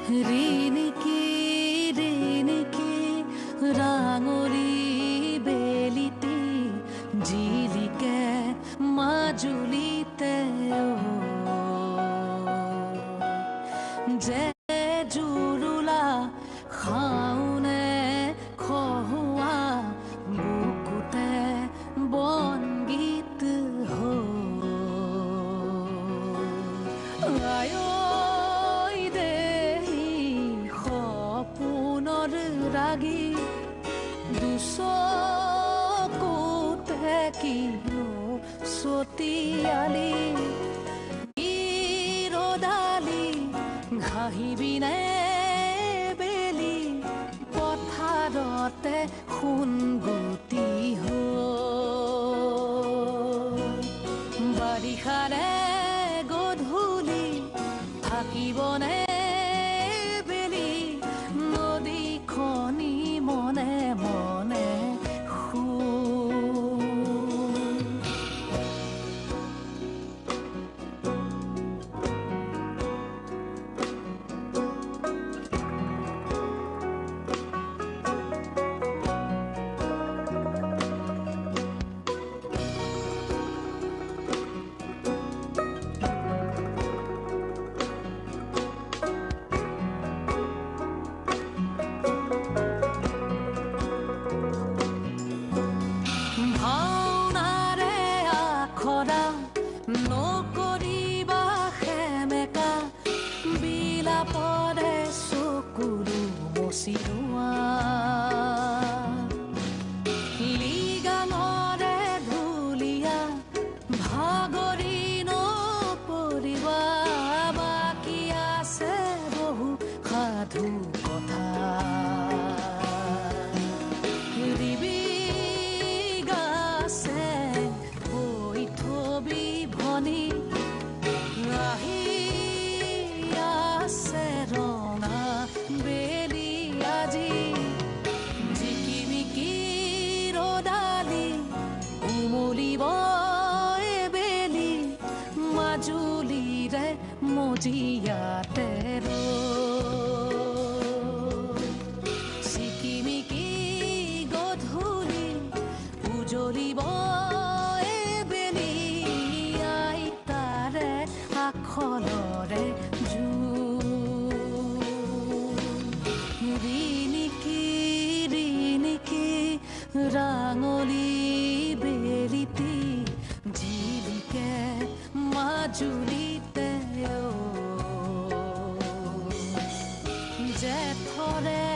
ৰিণিকি ৰিণিকি ৰাঙলী বেলিটি জিলিকে মাজুলীতে যে জুৰুলা খাওনে খহুৱা বুকুতে বনগীত আয়ৈ দেহি সপোনৰ ৰাগী দুচকুতে কিনো চতিয়ালি ৰদালি ঘাঁহিবিনে বেলি পথাৰতে সোণগুটি বাৰিষাৰে গধূলি থাকিবনে বেলি নদীখনি মনে মনে নকৰিবা সেমেকা বিলাপৰে চকুৰু মচিৰোৱা লিগাঙৰে ধুলীয়া ভাগৰি নপৰিবা বাকী আছে বহু সাধু কথা আহি আছে ৰঙা বেলি আজি জিকিমিকি ৰদালি উমলিব বেলি মাজুলীৰে মজিয়াতে চিকিমিকি গধূলি উজলিব আখলৰে ৰিণিকি ৰিণিকি ৰাঙলী বেলিটি জিলিকে মাজুলীতে জেঠৰে